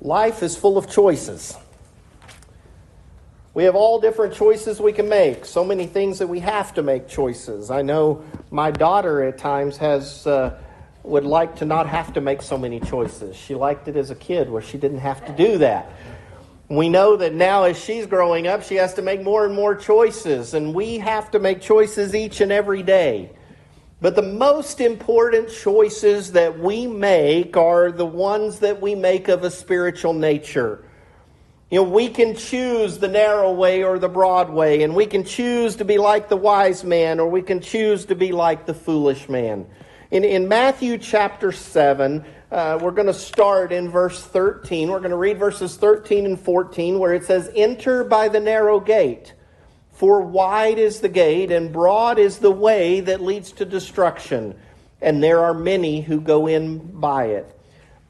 Life is full of choices. We have all different choices we can make. So many things that we have to make choices. I know my daughter at times would like to not have to make so many choices. She liked it as a kid where she didn't have to do that. We know that now as she's growing up, she has to make more and more choices. And we have to make choices each and every day. But the most important choices that we make are the ones that we make of a spiritual nature. You know, we can choose the narrow way or the broad way, and we can choose to be like the wise man, or we can choose to be like the foolish man. In Matthew chapter 7, we're going to start in verse 13. We're going to read verses 13 and 14, where it says, "Enter by the narrow gate. For wide is the gate, and broad is the way that leads to destruction, and there are many who go in by it.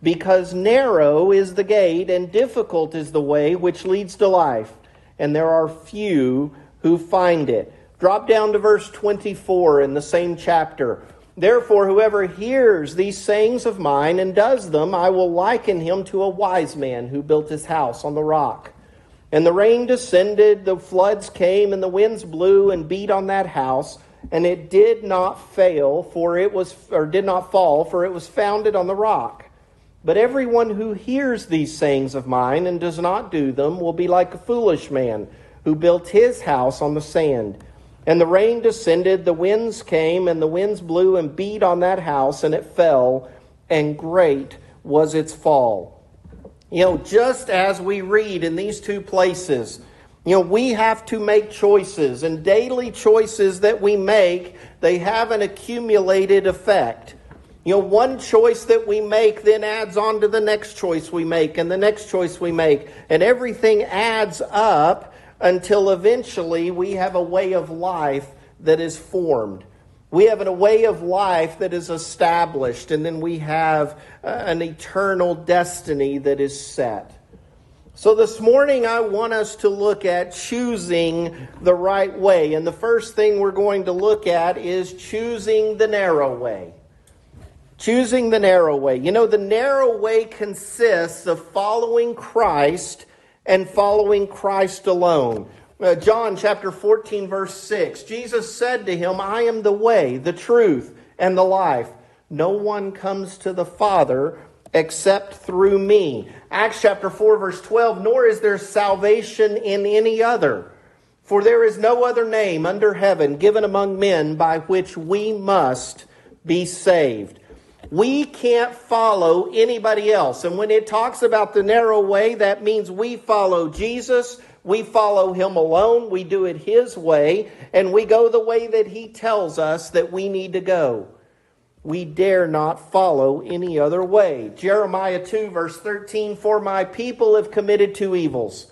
Because narrow is the gate, and difficult is the way which leads to life, and there are few who find it." Drop down to verse 24 in the same chapter. "Therefore, whoever hears these sayings of mine and does them, I will liken him to a wise man who built his house on the rock. And the rain descended, the floods came, and the winds blew and beat on that house, and it did not fall, for it was founded on the rock. But everyone who hears these sayings of mine and does not do them will be like a foolish man who built his house on the sand. And the rain descended, the winds came, and the winds blew and beat on that house, and it fell, and great was its fall." You know, just as we read in these two places, you know, we have to make choices, and daily choices that we make, they have an accumulated effect. You know, one choice that we make then adds on to the next choice we make, and the next choice we make, and everything adds up until eventually we have a way of life that is formed. We have a way of life that is established, and then we have an eternal destiny that is set. So this morning I want us to look at choosing the right way. And the first thing we're going to look at is choosing the narrow way. Choosing the narrow way. You know, the narrow way consists of following Christ and following Christ alone. John chapter 14 verse 6, Jesus said to him, "I am the way, the truth, and the life. No one comes to the Father except through me." Acts chapter 4 verse 12, "Nor is there salvation in any other, for there is no other name under heaven given among men by which we must be saved." We can't follow anybody else. And when it talks about the narrow way, that means we follow Jesus. We follow him alone. We do it his way. And we go the way that he tells us that we need to go. We dare not follow any other way. Jeremiah 2 verse 13, "For my people have committed two evils.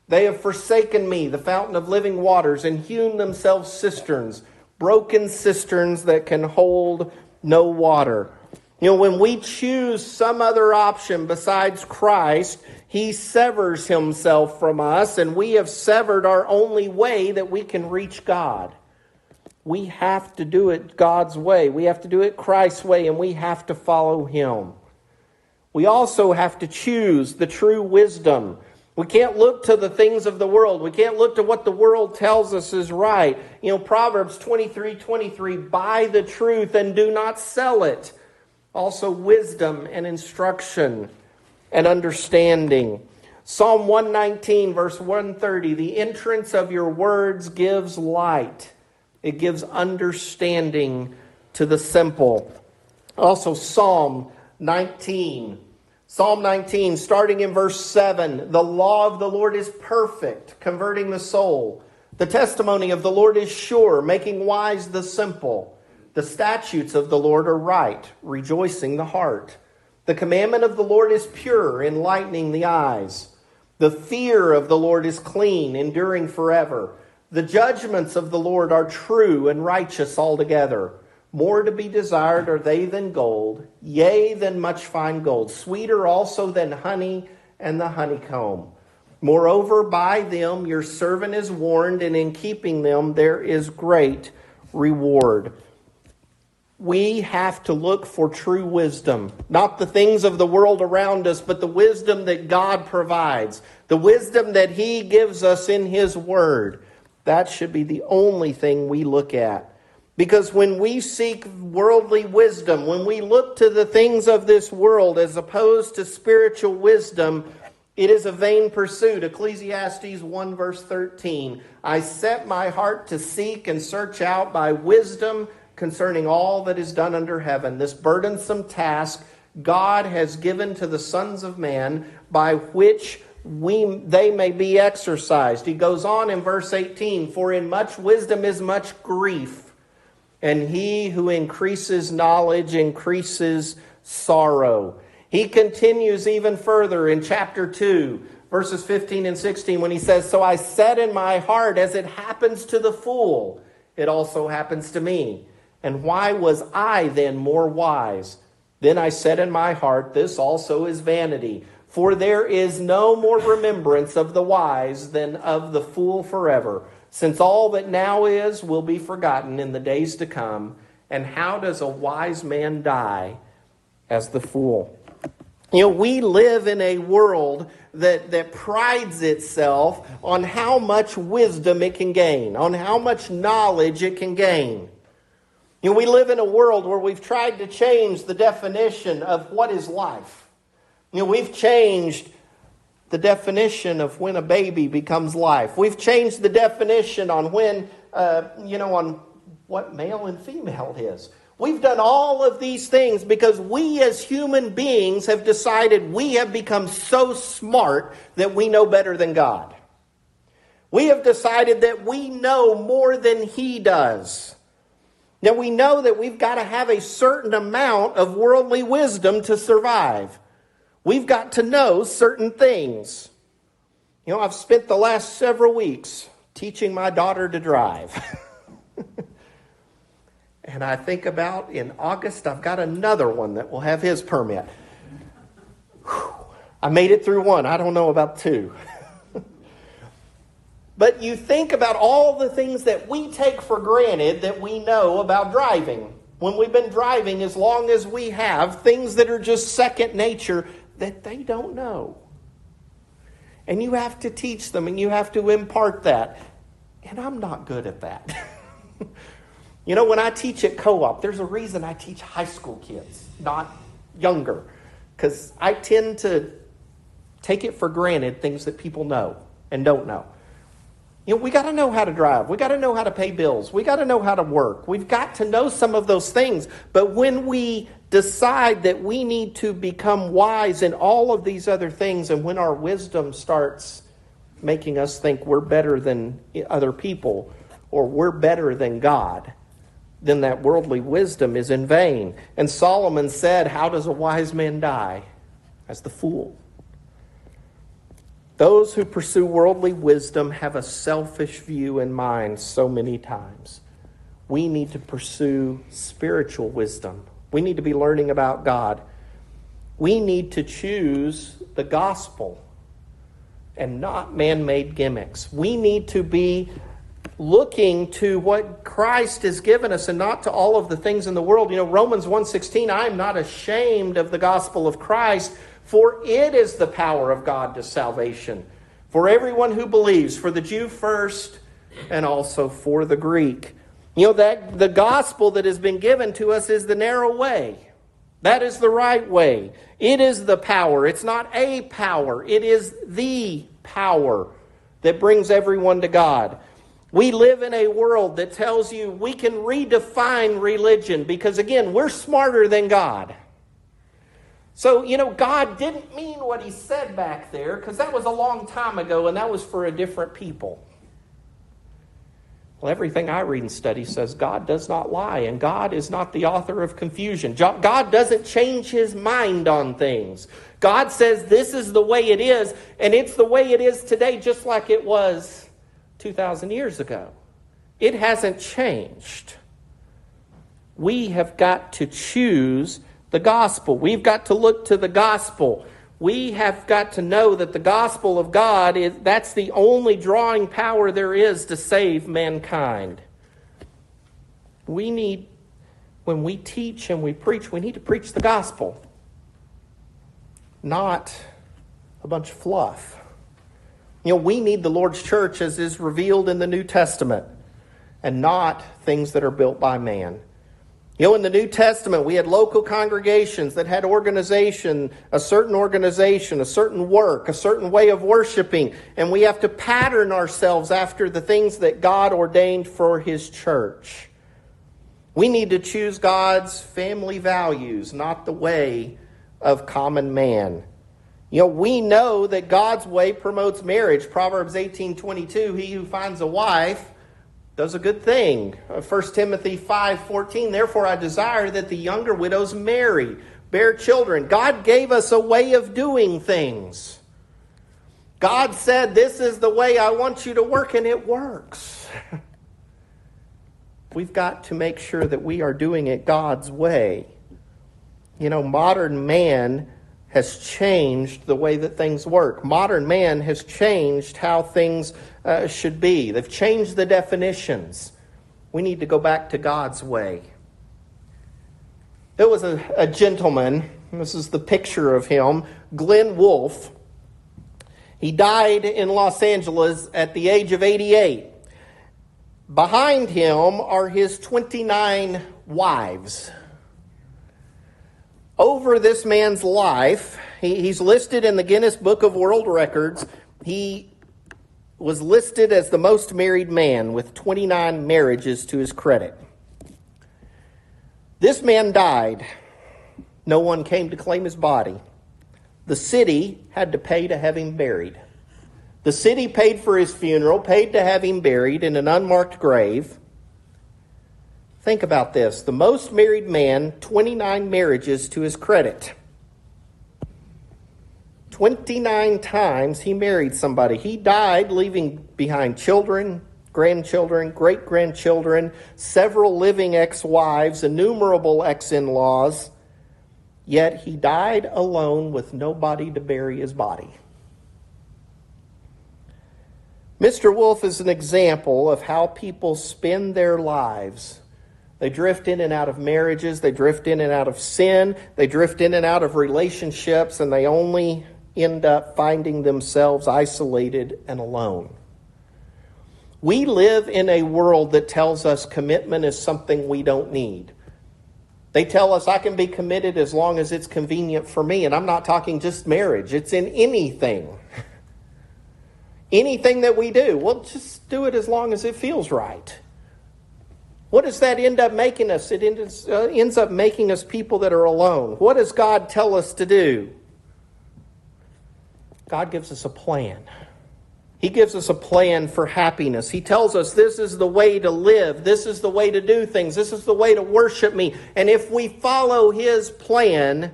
They have forsaken me, the fountain of living waters, and hewn themselves cisterns, broken cisterns that can hold no water." You know, when we choose some other option besides Christ, he severs himself from us, and we have severed our only way that we can reach God. We have to do it God's way. We have to do it Christ's way, and we have to follow him. We also have to choose the true wisdom. We can't look to the things of the world. We can't look to what the world tells us is right. You know, Proverbs 23:23, "Buy the truth and do not sell it." Also wisdom and instruction and understanding. Psalm 119 verse 130, "The entrance of your words gives light." It gives understanding to the simple. Also Psalm 19. Psalm 19, starting in verse 7, "The law of the Lord is perfect, converting the soul. The testimony of the Lord is sure, making wise the simple. The statutes of the Lord are right, rejoicing the heart. The commandment of the Lord is pure, enlightening the eyes. The fear of the Lord is clean, enduring forever. The judgments of the Lord are true and righteous altogether. More to be desired are they than gold, yea, than much fine gold, sweeter also than honey and the honeycomb. Moreover, by them your servant is warned, and in keeping them there is great reward." We have to look for true wisdom, not the things of the world around us, but the wisdom that God provides, the wisdom that He gives us in His Word. That should be the only thing we look at. Because when we seek worldly wisdom, when we look to the things of this world as opposed to spiritual wisdom, it is a vain pursuit. Ecclesiastes 1 verse 13. I set my heart to seek and search out by wisdom concerning all that is done under heaven. This burdensome task God has given to the sons of man by which they may be exercised. He goes on in verse 18, for in much wisdom is much grief, and he who increases knowledge increases sorrow. He continues even further in chapter 2, verses 15 and 16, when he says, so I said in my heart, as it happens to the fool, it also happens to me. And why was I then more wise? Then I said in my heart, this also is vanity. For there is no more remembrance of the wise than of the fool forever, since all that now is will be forgotten in the days to come. And how does a wise man die? As the fool. You know, we live in a world that prides itself on how much wisdom it can gain, on how much knowledge it can gain. You know, we live in a world where we've tried to change the definition of what is life. You know, we've changed the definition of when a baby becomes life. We've changed the definition on when, on what male and female is. We've done all of these things because we as human beings have decided we have become so smart that we know better than God. We have decided that we know more than He does. Now we know that we've got to have a certain amount of worldly wisdom to survive. We've got to know certain things. You know, I've spent the last several weeks teaching my daughter to drive. And I think about in August, I've got another one that will have his permit. Whew. I made it through one. I don't know about two. But you think about all the things that we take for granted that we know about driving. When we've been driving as long as we have, things that are just second nature that they don't know. And you have to teach them and you have to impart that. And I'm not good at that. You know, when I teach at co-op, there's a reason I teach high school kids, not younger. Because I tend to take it for granted things that people know and don't know. You know, we got to know how to drive. We got to know how to pay bills. We got to know how to work. We've got to know some of those things. But when we decide that we need to become wise in all of these other things, and when our wisdom starts making us think we're better than other people or we're better than God, then that worldly wisdom is in vain. And Solomon said, how does a wise man die? As the fool. Those who pursue worldly wisdom have a selfish view in mind so many times. We need to pursue spiritual wisdom. We need to be learning about God. We need to choose the gospel and not man-made gimmicks. We need to be looking to what Christ has given us and not to all of the things in the world. You know, Romans 1:16, I am not ashamed of the gospel of Christ, for it is the power of God to salvation for everyone who believes, for the Jew first and also for the Greek. You know, that the gospel that has been given to us is the narrow way. That is the right way. It is the power. It's not a power. It is the power that brings everyone to God. We live in a world that tells you we can redefine religion because, again, we're smarter than God. So, you know, God didn't mean what He said back there because that was a long time ago and that was for a different people. Well, everything I read and study says God does not lie and God is not the author of confusion. God doesn't change His mind on things. God says this is the way it is, and it's the way it is today just like it was 2,000 years ago. It hasn't changed. We have got to choose the gospel. We've got to look to the gospel. We have got to know that the gospel of God that's the only drawing power there is to save mankind. We need when we teach and we preach, we need to preach the gospel, not a bunch of fluff. We need the Lord's church as is revealed in the New Testament, and not things that are built by man. In the New Testament, we had local congregations that had a certain work, a certain way of worshiping, and we have to pattern ourselves after the things that God ordained for His church. We need to choose God's family values, not the way of common man. We know that God's way promotes marriage. Proverbs 18:22, he who finds a wife does a good thing. 1 Timothy 5:14, therefore I desire that the younger widows marry, bear children. God gave us a way of doing things. God said, this is the way I want you to work, and it works. We've got to make sure that we are doing it God's way. Modern man has changed the way that things work. Modern man has changed how things should be. They've changed the definitions. We need to go back to God's way. There was a gentleman, this is the picture of him, Glenn Wolfe. He died in Los Angeles at the age of 88. Behind him are his 29 wives. Over this man's life, he's listed in the Guinness Book of World Records. He was listed as the most married man with 29 marriages to his credit. This man died. No one came to claim his body. The city had to pay to have him buried. The city paid for his funeral, paid to have him buried in an unmarked grave. Think about this. The most married man, 29 marriages to his credit. 29 times he married somebody. He died leaving behind children, grandchildren, great-grandchildren, several living ex-wives, innumerable ex-in-laws. Yet he died alone with nobody to bury his body. Mr. Wolfe is an example of how people spend their lives. They drift in and out of marriages. They drift in and out of sin. They drift in and out of relationships, and they only end up finding themselves isolated and alone. We live in a world that tells us commitment is something we don't need. They tell us I can be committed as long as it's convenient for me, and I'm not talking just marriage. It's in anything. Anything that we do, well, just do it as long as it feels right. What does that end up making us? It ends up making us people that are alone. What does God tell us to do? God gives us a plan. He gives us a plan for happiness. He tells us this is the way to live. This is the way to do things. This is the way to worship me. And if we follow His plan,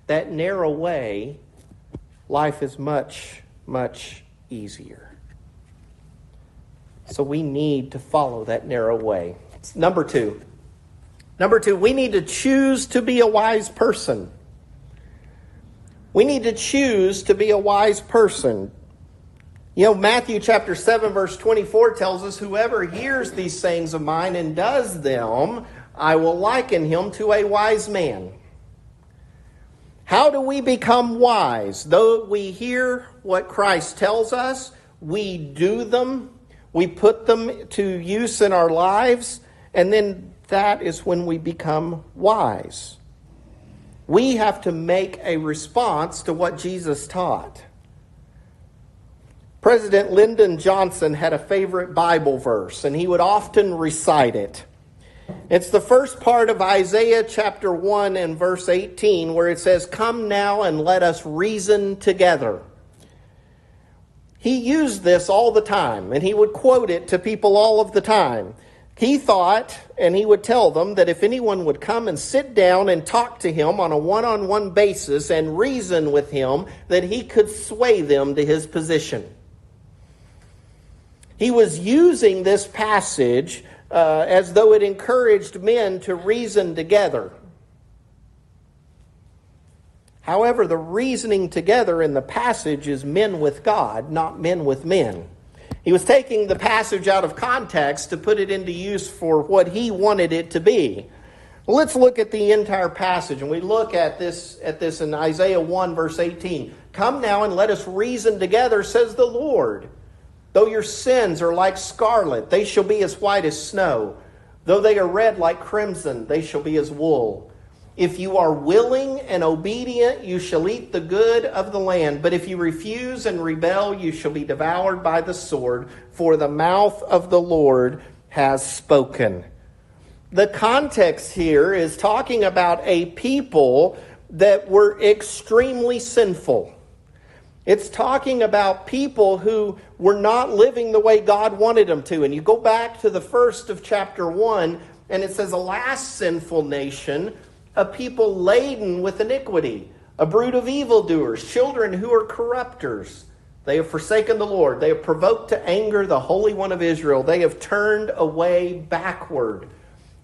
that narrow way, life is much, much easier. So we need to follow that narrow way. Number two, we need to choose to be a wise person. We need to choose to be a wise person. Matthew chapter 7, verse 24 tells us, whoever hears these sayings of mine and does them, I will liken him to a wise man. How do we become wise? Though we hear what Christ tells us, we do them, we put them to use in our lives, and then that is when we become wise. We have to make a response to what Jesus taught. President Lyndon Johnson had a favorite Bible verse, and he would often recite it. It's the first part of Isaiah chapter 1 and verse 18, where it says, "Come now and let us reason together." He used this all the time, and he would quote it to people all of the time. He thought, and he would tell them, that if anyone would come and sit down and talk to him on a one-on-one basis and reason with him, that he could sway them to his position. He was using this passage as though it encouraged men to reason together. However, the reasoning together in the passage is men with God, not men with men. He was taking the passage out of context to put it into use for what he wanted it to be. Well, let's look at the entire passage, and we look at this in Isaiah 1, verse 18. Come now and let us reason together, says the Lord. Though your sins are like scarlet, they shall be as white as snow. Though they are red like crimson, they shall be as wool. If you are willing and obedient, you shall eat the good of the land. But if you refuse and rebel, you shall be devoured by the sword, for the mouth of the Lord has spoken. The context here is talking about a people that were extremely sinful. It's talking about people who were not living the way God wanted them to. And you go back to the first of chapter 1, and it says, a last sinful nation, a people laden with iniquity, a brood of evildoers, children who are corrupters. They have forsaken the Lord. They have provoked to anger the Holy One of Israel. They have turned away backward.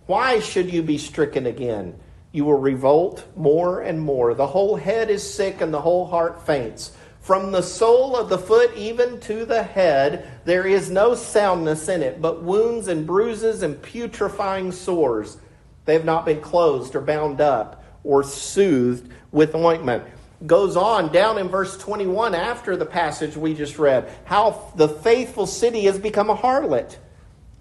Why should you be stricken again? You will revolt more and more. The whole head is sick and the whole heart faints. From the sole of the foot even to the head, there is no soundness in it, but wounds and bruises and putrefying sores. They have not been closed or bound up or soothed with ointment. Goes on down in verse 21 after the passage we just read, how the faithful city has become a harlot.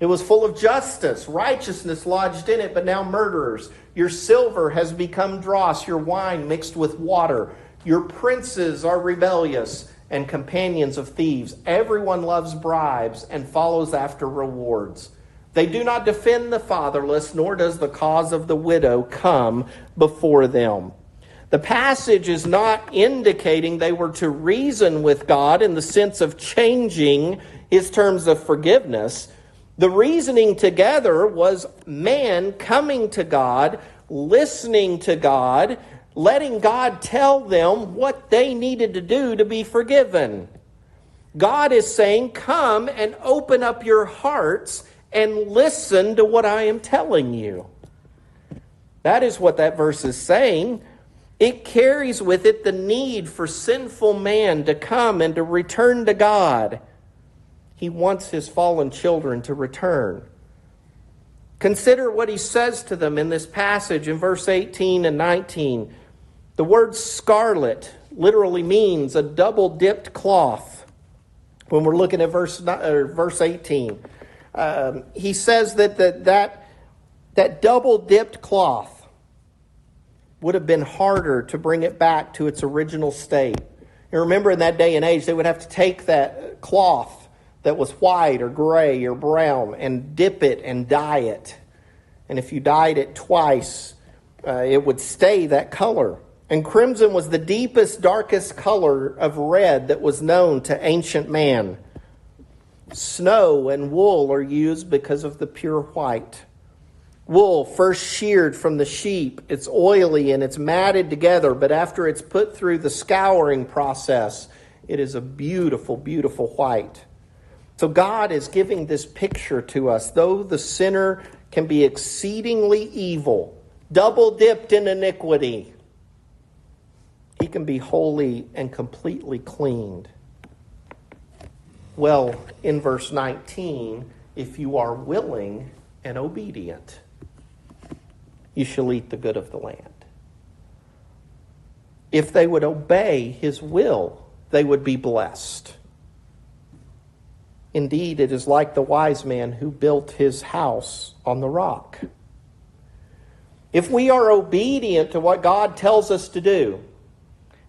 It was full of justice, righteousness lodged in it, but now murderers. Your silver has become dross, your wine mixed with water. Your princes are rebellious and companions of thieves. Everyone loves bribes and follows after rewards. They do not defend the fatherless, nor does the cause of the widow come before them. The passage is not indicating they were to reason with God in the sense of changing his terms of forgiveness. The reasoning together was man coming to God, listening to God, letting God tell them what they needed to do to be forgiven. God is saying, come and open up your hearts and listen to what I am telling you. That is what that verse is saying. It carries with it the need for sinful man to come and to return to God. He wants his fallen children to return. Consider what he says to them in this passage in verse 18 and 19. The word scarlet literally means a double-dipped cloth. When we're looking at verse 18, he says that double-dipped cloth would have been harder to bring it back to its original state. And remember, in that day and age, they would have to take that cloth that was white or gray or brown and dip it and dye it. And if you dyed it twice, it would stay that color. And crimson was the deepest, darkest color of red that was known to ancient man. Snow and wool are used because of the pure white. Wool, first sheared from the sheep, it's oily and it's matted together, but after it's put through the scouring process, it is a beautiful, beautiful white. So God is giving this picture to us. Though the sinner can be exceedingly evil, double-dipped in iniquity, he can be holy and completely cleaned. Well, in verse 19, if you are willing and obedient, you shall eat the good of the land. If they would obey his will, they would be blessed. Indeed, it is like the wise man who built his house on the rock. If we are obedient to what God tells us to do,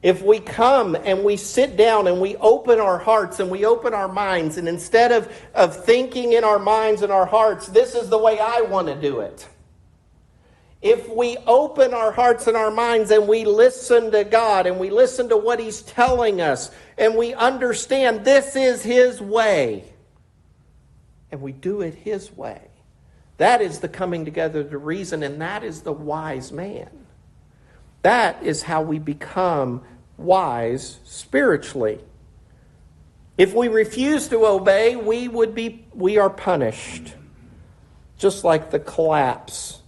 if we come and we sit down and we open our hearts and we open our minds, and instead of thinking in our minds and our hearts, this is the way I want to do it. If we open our hearts and our minds and we listen to God and we listen to what he's telling us and we understand this is his way and we do it his way, that is the coming together to reason, and that is the wise man. That is how we become wise spiritually. If we refuse to obey, we are punished. Just like the collapse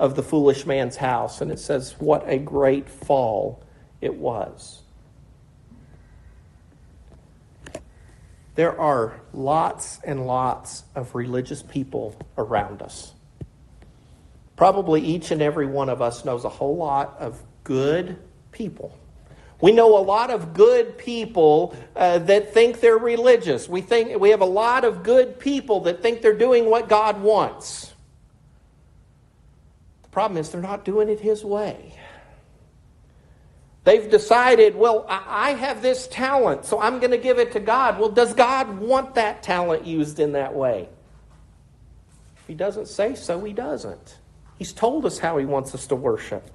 of the foolish man's house. And it says, what a great fall it was. There are lots and lots of religious people around us. Probably each and every one of us knows a whole lot of good people. We know a lot of good people that think they're religious. We have a lot of good people that think they're doing what God wants. The problem is they're not doing it His way. They've decided, well, I have this talent, so I'm going to give it to God. Well, does God want that talent used in that way? If He doesn't say so, He doesn't. He's told us how He wants us to worship.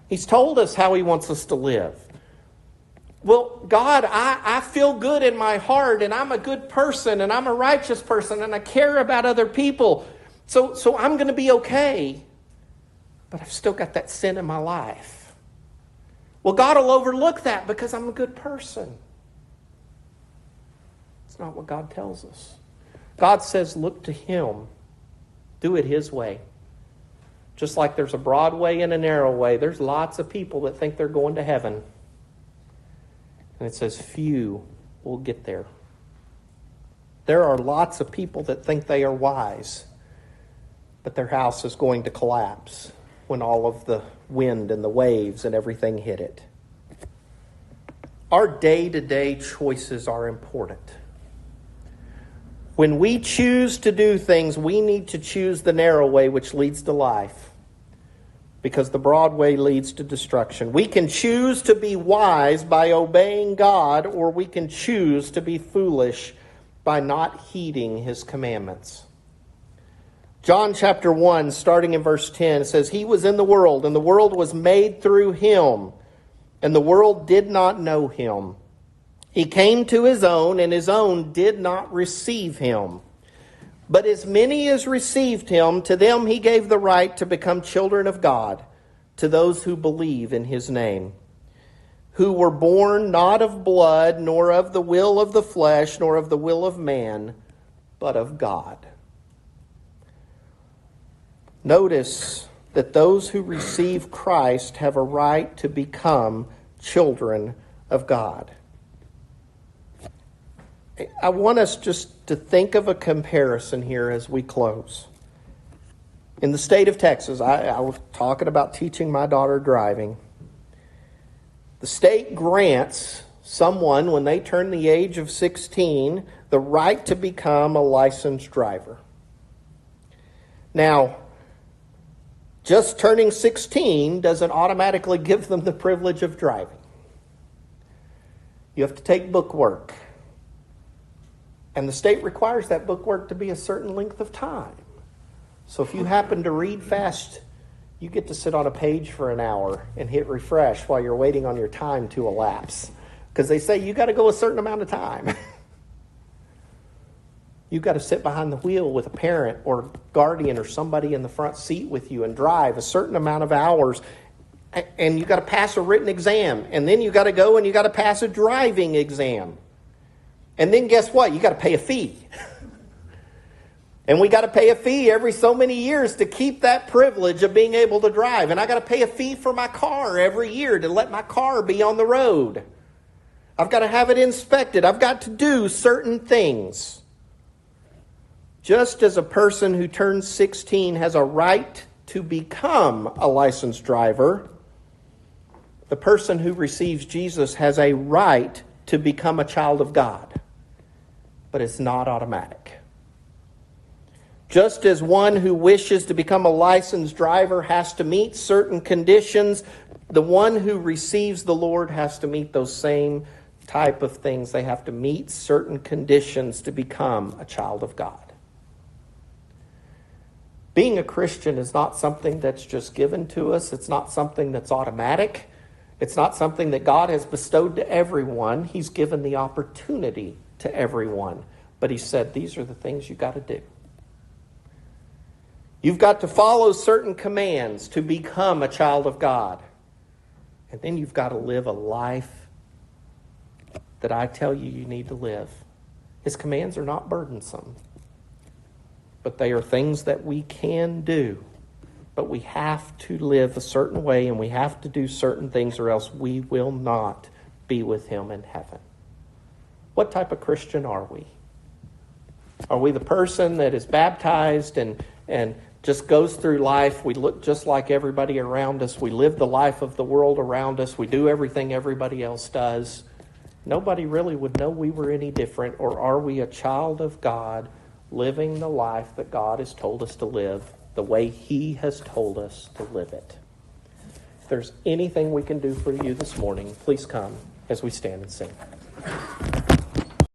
He's told us how He wants us to live. Well, God, I feel good in my heart, and I'm a good person, and I'm a righteous person, and I care about other people. So I'm going to be okay. But I've still got that sin in my life. Well, God will overlook that because I'm a good person. It's not what God tells us. God says, look to Him. Do it His way. Just like there's a broad way and a narrow way, there's lots of people that think they're going to heaven. And it says few will get there. There are lots of people that think they are wise, but their house is going to collapse when all of the wind and the waves and everything hit it. Our day-to-day choices are important. When we choose to do things, we need to choose the narrow way, which leads to life, because the broad way leads to destruction. We can choose to be wise by obeying God, or we can choose to be foolish by not heeding His commandments. John chapter 1, starting in verse 10, says, He was in the world, and the world was made through Him, and the world did not know Him. He came to His own, and His own did not receive Him. But as many as received Him, to them He gave the right to become children of God, to those who believe in His name, who were born not of blood, nor of the will of the flesh, nor of the will of man, but of God. Notice that those who receive Christ have a right to become children of God. I want us just to think of a comparison here as we close. In the state of Texas, I was talking about teaching my daughter driving. The state grants someone, when they turn the age of 16, the right to become a licensed driver. Now, just turning 16 doesn't automatically give them the privilege of driving. You have to take book work. And the state requires that book work to be a certain length of time. So if you happen to read fast, you get to sit on a page for an hour and hit refresh while you're waiting on your time to elapse. Because they say you got to go a certain amount of time. You've got to sit behind the wheel with a parent or guardian or somebody in the front seat with you and drive a certain amount of hours. And you've got to pass a written exam. And then you've got to go and you've got to pass a driving exam. And then guess what? You got to pay a fee. And we got to pay a fee every so many years to keep that privilege of being able to drive. And I got to pay a fee for my car every year to let my car be on the road. I've got to have it inspected. I've got to do certain things. Just as a person who turns 16 has a right to become a licensed driver, the person who receives Jesus has a right to become a child of God. But it's not automatic. Just as one who wishes to become a licensed driver has to meet certain conditions, the one who receives the Lord has to meet those same type of things. They have to meet certain conditions to become a child of God. Being a Christian is not something that's just given to us. It's not something that's automatic. It's not something that God has bestowed to everyone. He's given the opportunity to everyone. But He said, these are the things you got to do. You've got to follow certain commands to become a child of God. And then you've got to live a life that I tell you you need to live. His commands are not burdensome. But they are things that we can do. But we have to live a certain way and we have to do certain things or else we will not be with Him in heaven. What type of Christian are we? Are we the person that is baptized and just goes through life. We look just like everybody around us. We live the life of the world around us. We do everything everybody else does. Nobody really would know we were any different. Or are we a child of God living the life that God has told us to live the way He has told us to live it? If there's anything we can do for you this morning, please come as we stand and sing.